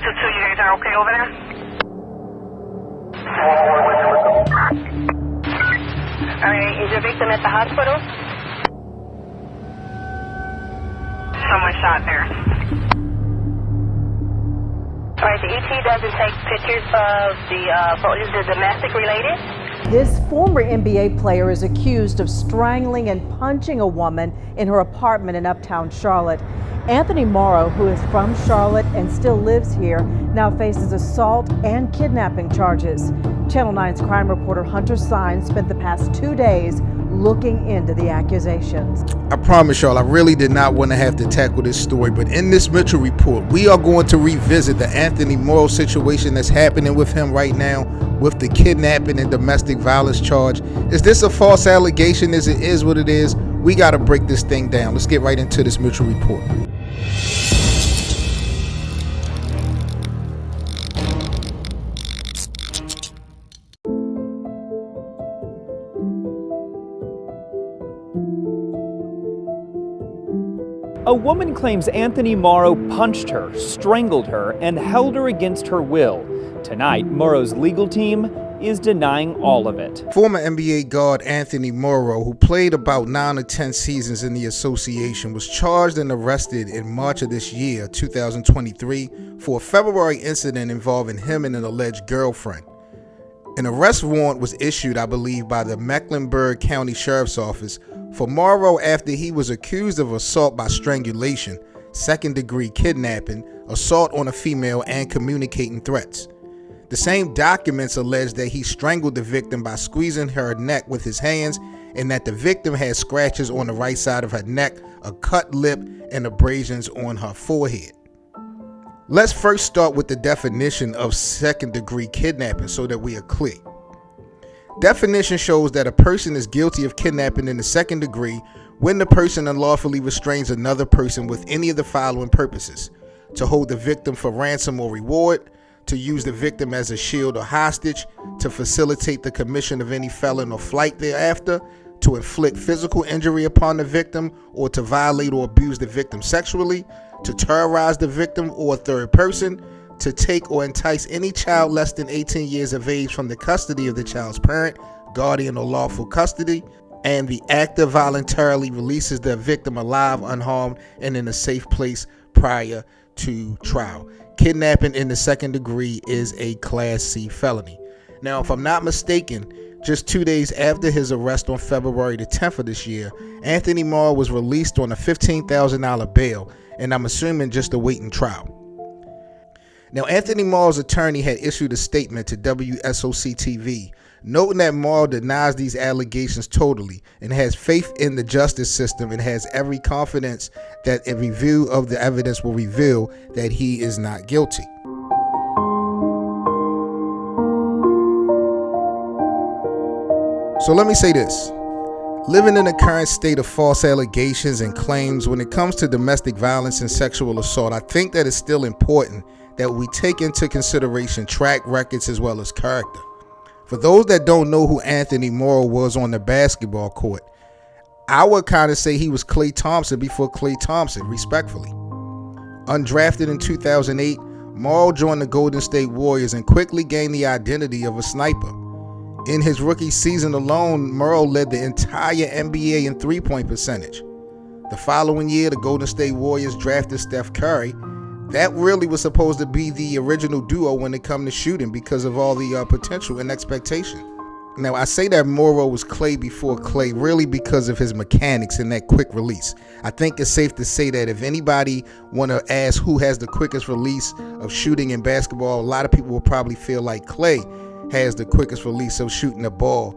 222, you guys are okay over there? Alright, is your victim at the hospital? Someone shot there. Alright, the ET doesn't take pictures of is the domestic related? This former NBA player is accused of strangling and punching a woman in her apartment in uptown Charlotte. Anthony Morrow, who is from Charlotte and still lives here, now faces assault and kidnapping charges. Channel 9's crime reporter Hunter Sines spent the past 2 days looking into the accusations. I promise y'all, I really did not want to have to tackle this story, but in this Mitchell report, we are going to revisit the Anthony Morrow situation that's happening with him right now with the kidnapping and domestic violence charge. Is this a false allegation? Is it is what it is? We got to break this thing down. Let's get right into this Mitchell report. A woman claims Anthony Morrow punched her, strangled her, and held her against her will. Tonight, Morrow's legal team is denying all of it. Former NBA guard Anthony Morrow, who played about 9 or 10 seasons in the association, was charged and arrested in March of this year, 2023, for a February incident involving him and an alleged girlfriend. An arrest warrant was issued, I believe, by the Mecklenburg County Sheriff's Office for Morrow after he was accused of assault by strangulation, second-degree kidnapping, assault on a female, and communicating threats. The same documents allege that he strangled the victim by squeezing her neck with his hands and that the victim had scratches on the right side of her neck, a cut lip, and abrasions on her forehead. Let's first start with the definition of second-degree kidnapping so that we are clear. Definition shows that a person is guilty of kidnapping in the second degree when the person unlawfully restrains another person with any of the following purposes: to hold the victim for ransom or reward, to use the victim as a shield or hostage, to facilitate the commission of any felon or flight thereafter, to inflict physical injury upon the victim or to violate or abuse the victim sexually, to terrorize the victim or a third person, to take or entice any child less than 18 years of age from the custody of the child's parent, guardian, or lawful custody, and the actor voluntarily releases the victim alive, unharmed, and in a safe place prior to trial. Kidnapping in the second degree is a Class C felony. Now, if I'm not mistaken, just 2 days after his arrest on February the 10th of this year, Anthony Morrow was released on a $15,000 bail, and I'm assuming just awaiting trial. Now, Anthony Morrow's attorney had issued a statement to WSOC-TV, noting that Morrow denies these allegations totally and has faith in the justice system and has every confidence that a review of the evidence will reveal that he is not guilty. So let me say this. Living in the current state of false allegations and claims when it comes to domestic violence and sexual assault, I think that it's still important that we take into consideration track records as well as character. For those that don't know who Anthony Morrow was on the basketball court, I would kind of say he was Klay Thompson before Klay Thompson, respectfully. Undrafted in 2008, Morrow joined the Golden State Warriors and quickly gained the identity of a sniper. In his rookie season alone, Morrow led the entire NBA in three-point percentage. The following year, the Golden State Warriors drafted Steph Curry. That really was supposed to be the original duo when it comes to shooting because of all the potential and expectation. Now, I say that Morrow was Klay before Klay really because of his mechanics and that quick release. I think it's safe to say that if anybody want to ask who has the quickest release of shooting in basketball, a lot of people will probably feel like Klay has the quickest release of shooting the ball.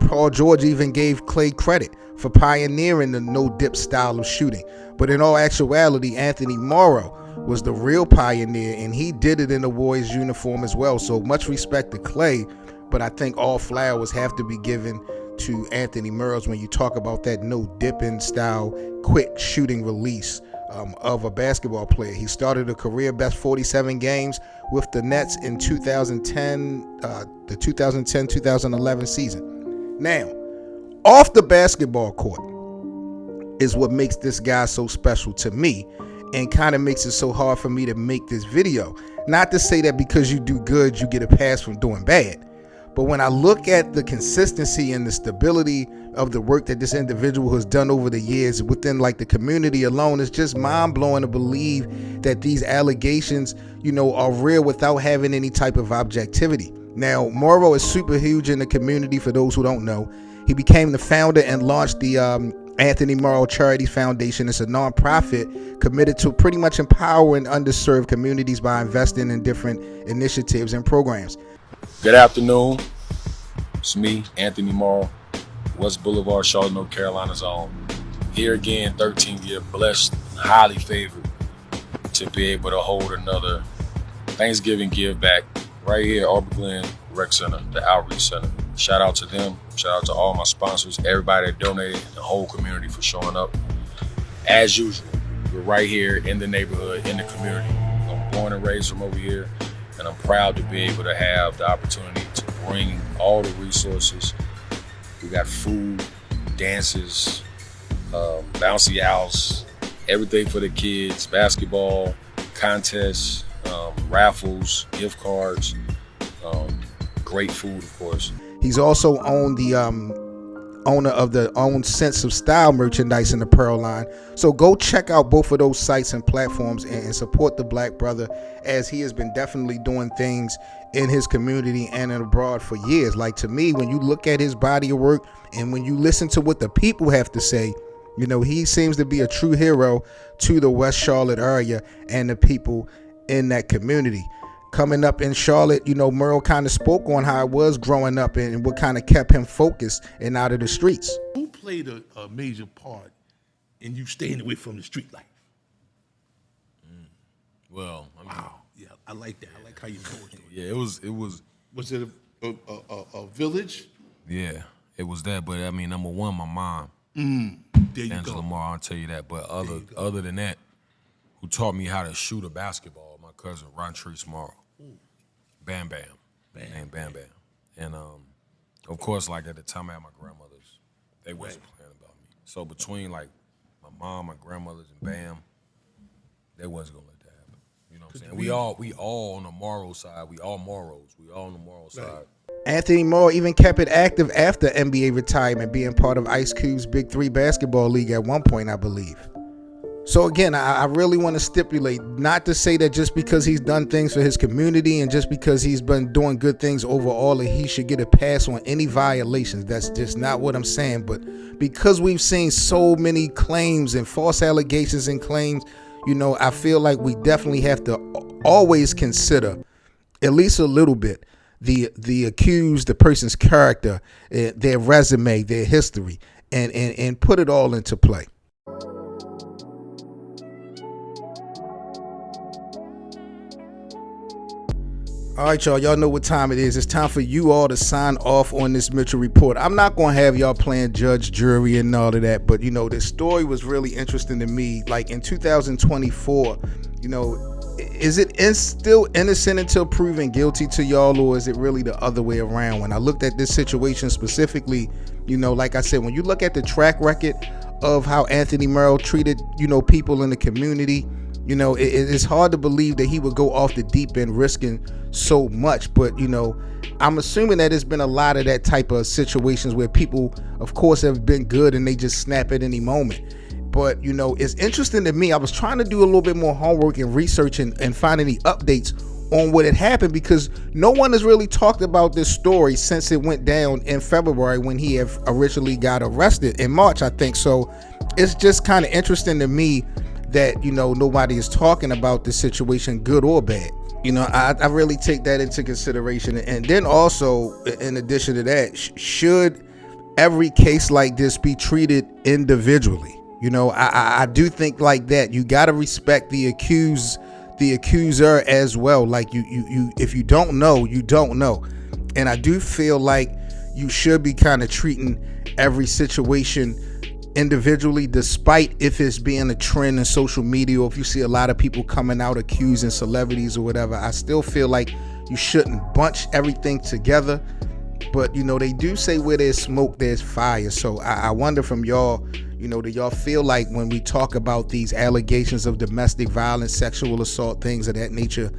Paul George even gave Klay credit for pioneering the no-dip style of shooting. But in all actuality, Anthony Morrow was the real pioneer, and he did it in the Warriors uniform as well. So much respect to Klay, but I think all flowers have to be given to Anthony Morrow when you talk about that no-dipping style, quick shooting release of a basketball player. He started a career-best 47 games with the Nets in the 2010-2011 season. Now, off the basketball court is what makes this guy so special to me, and kind of makes it so hard for me to make this video. Not to say that because you do good, you get a pass from doing bad. But when I look at the consistency and the stability of the work that this individual has done over the years within like the community alone, it's just mind blowing to believe that these allegations, are real without having any type of objectivity. Now, Morrow is super huge in the community. For those who don't know, he became the founder and launched the Anthony Morrow Charities Foundation. It's a nonprofit committed to pretty much empowering underserved communities by investing in different initiatives and programs. Good afternoon. It's me, Anthony Morrow, West Boulevard, Charlotte, North Carolina's own. Here again, 13th year, blessed, highly favored to be able to hold another Thanksgiving give back right here at Arbor Glen Rec Center, the Outreach Center. Shout out to them. Shout out to all my sponsors, everybody that donated, the whole community for showing up. As usual, we're right here in the neighborhood, in the community. I'm born and raised from over here, and I'm proud to be able to have the opportunity to bring all the resources. We got food, dances, bouncy house, everything for the kids, basketball, contests, raffles, gift cards, great food, of course. He's also owned the owner of the own Sense of Style merchandise in the Pearl line. So go check out both of those sites and platforms and support the black brother, as he has been definitely doing things in his community and abroad for years. Like, to me, when you look at his body of work and when you listen to what the people have to say, he seems to be a true hero to the West Charlotte area and the people in that community. Coming up in Charlotte, Morrow kind of spoke on how it was growing up and what kind of kept him focused and out of the streets. Who played a major part in you staying away from the street life? Well, Wow, yeah, I like that. I like how you told it. yeah, it was. Was it a village? Yeah, it was that. But I mean, number one, my mom, There you Angela go. Morrow, I'll tell you that. But other than that, who taught me how to shoot a basketball? My cousin, Rontrice Morrow. Bam Bam. Named Bam Bam. And of course, like at the time I had my grandmothers, they wasn't playing about me. So between like my mom, my grandmothers, and Bam, they wasn't gonna let that happen. You know what I'm saying? We all on the Morrow side. We all Morrows. We all on the Morrow side. Anthony Morrow even kept it active after NBA retirement, being part of Ice Cube's Big Three basketball league at one point, I believe. So again, I really want to stipulate, not to say that just because he's done things for his community and just because he's been doing good things overall, that he should get a pass on any violations. That's just not what I'm saying. But because we've seen so many claims and false allegations and claims, I feel like we definitely have to always consider, at least a little bit, the accused, the person's character, their resume, their history, and put it all into play. All right, y'all know what time it is. It's time for you all to sign off on this Mitchell Report. I'm not going to have y'all playing judge, jury, and all of that, but, this story was really interesting to me. Like, in 2024, is it still innocent until proven guilty to y'all, or is it really the other way around? When I looked at this situation specifically, like I said, when you look at the track record of how Anthony Morrow treated, people in the community, it's hard to believe that he would go off the deep end risking so much. But, I'm assuming that there's been a lot of that type of situations where people, of course, have been good and they just snap at any moment. But, it's interesting to me. I was trying to do a little bit more homework and research and find any updates on what had happened, because no one has really talked about this story since it went down in February when he had originally got arrested in March, I think. So it's just kind of interesting to me that, nobody is talking about this situation, good or bad. I really take that into consideration. And then also, in addition to that, should every case like this be treated individually? I do think like that. You got to respect the accuser as well. Like, you if you don't know, you don't know. And I do feel like you should be kind of treating every situation individually, despite if it's being a trend in social media, or if you see a lot of people coming out accusing celebrities or whatever. I still feel like you shouldn't bunch everything together But, they do say where there's smoke, there's fire. So I wonder from y'all, do y'all feel like when we talk about these allegations of domestic violence, sexual assault, things of that nature,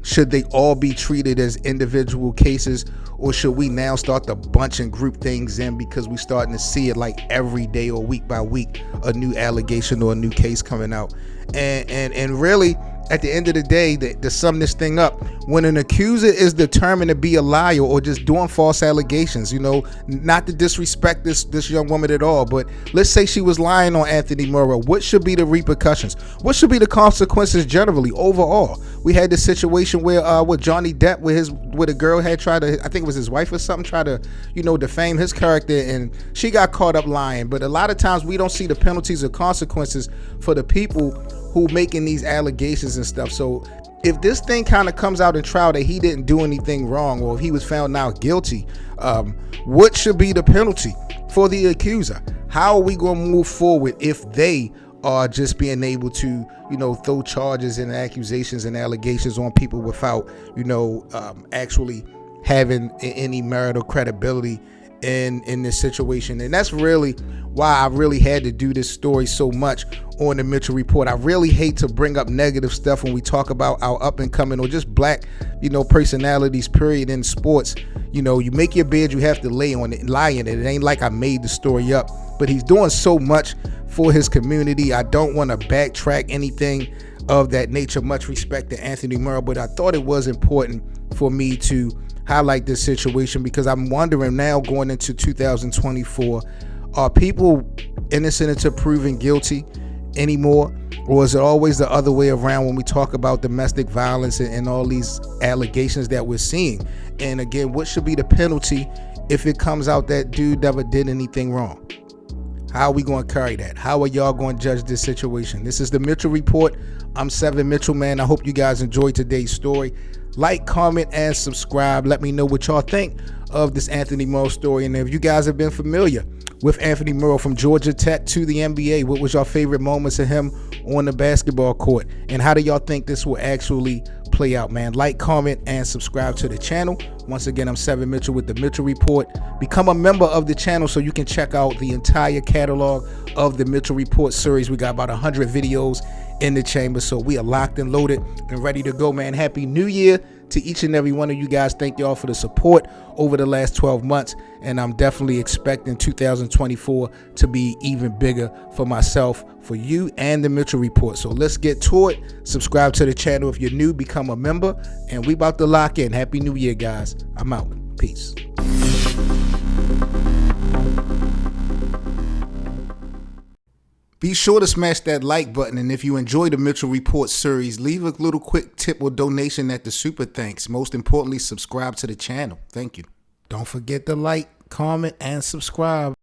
should they all be treated as individual cases, or should we now start to bunch and group things in because we're starting to see it like every day or week by week, a new allegation or a new case coming out? And really, at the end of the day, to sum this thing up, when an accuser is determined to be a liar or just doing false allegations, not to disrespect this young woman at all, but let's say she was lying on Anthony Morrow, what should be the repercussions? What should be the consequences generally overall? We had this situation where with Johnny Depp, where a girl had tried to, I think it was his wife or something, try to defame his character, and she got caught up lying. But a lot of times we don't see the penalties or consequences for the people who making these allegations and stuff. So if this thing kind of comes out in trial that he didn't do anything wrong, or if he was found now guilty, what should be the penalty for the accuser? How are we going to move forward if they are just being able to throw charges and accusations and allegations on people without actually having any marital credibility in this situation? And that's really why I really had to do this story so much on the Mitchell Report. I really hate to bring up negative stuff when we talk about our up and coming or just black personalities period in sports. You make your bed, you have to lie in it. It ain't like I made the story up, but he's doing so much for his community. I don't want to backtrack anything of that nature. Much respect to Anthony Morrow, but I thought it was important for me to highlight this situation because I'm wondering now, going into 2024, are people innocent until proven guilty anymore? Or is it always the other way around when we talk about domestic violence and all these allegations that we're seeing? And again, what should be the penalty if it comes out that dude never did anything wrong? How are we going to carry that? How are y'all going to judge this situation? This is the Mitchell Report. I'm Seven Mitchell, man. I hope you guys enjoyed today's story. Like, comment, and subscribe. Let me know what y'all think of this Anthony Morrow story. And if you guys have been familiar with Anthony Morrow from Georgia Tech to the NBA, what was your favorite moments of him on the basketball court? And how do y'all think this will actually play out, man? Like, comment, and subscribe to the channel. Once again, I'm Seven Mitchell with the Mitchell Report. Become a member of the channel so you can check out the entire catalog of the Mitchell Report series. We got about 100 videos in the chamber, so we are locked and loaded and ready to go, man. Happy New Year to each and every one of you guys. Thank y'all for the support over the last 12 months, and I'm definitely expecting 2024 to be even bigger for myself, for you, and the Mitchell Report. So let's get to it. Subscribe to the channel if you're new, become a member, and we about to lock in. Happy New Year, guys. I'm out. Peace. Be sure to smash that like button, and if you enjoy the Mitchell Report series, leave a little quick tip or donation at the Super Thanks. Most importantly, subscribe to the channel. Thank you. Don't forget to like, comment, and subscribe.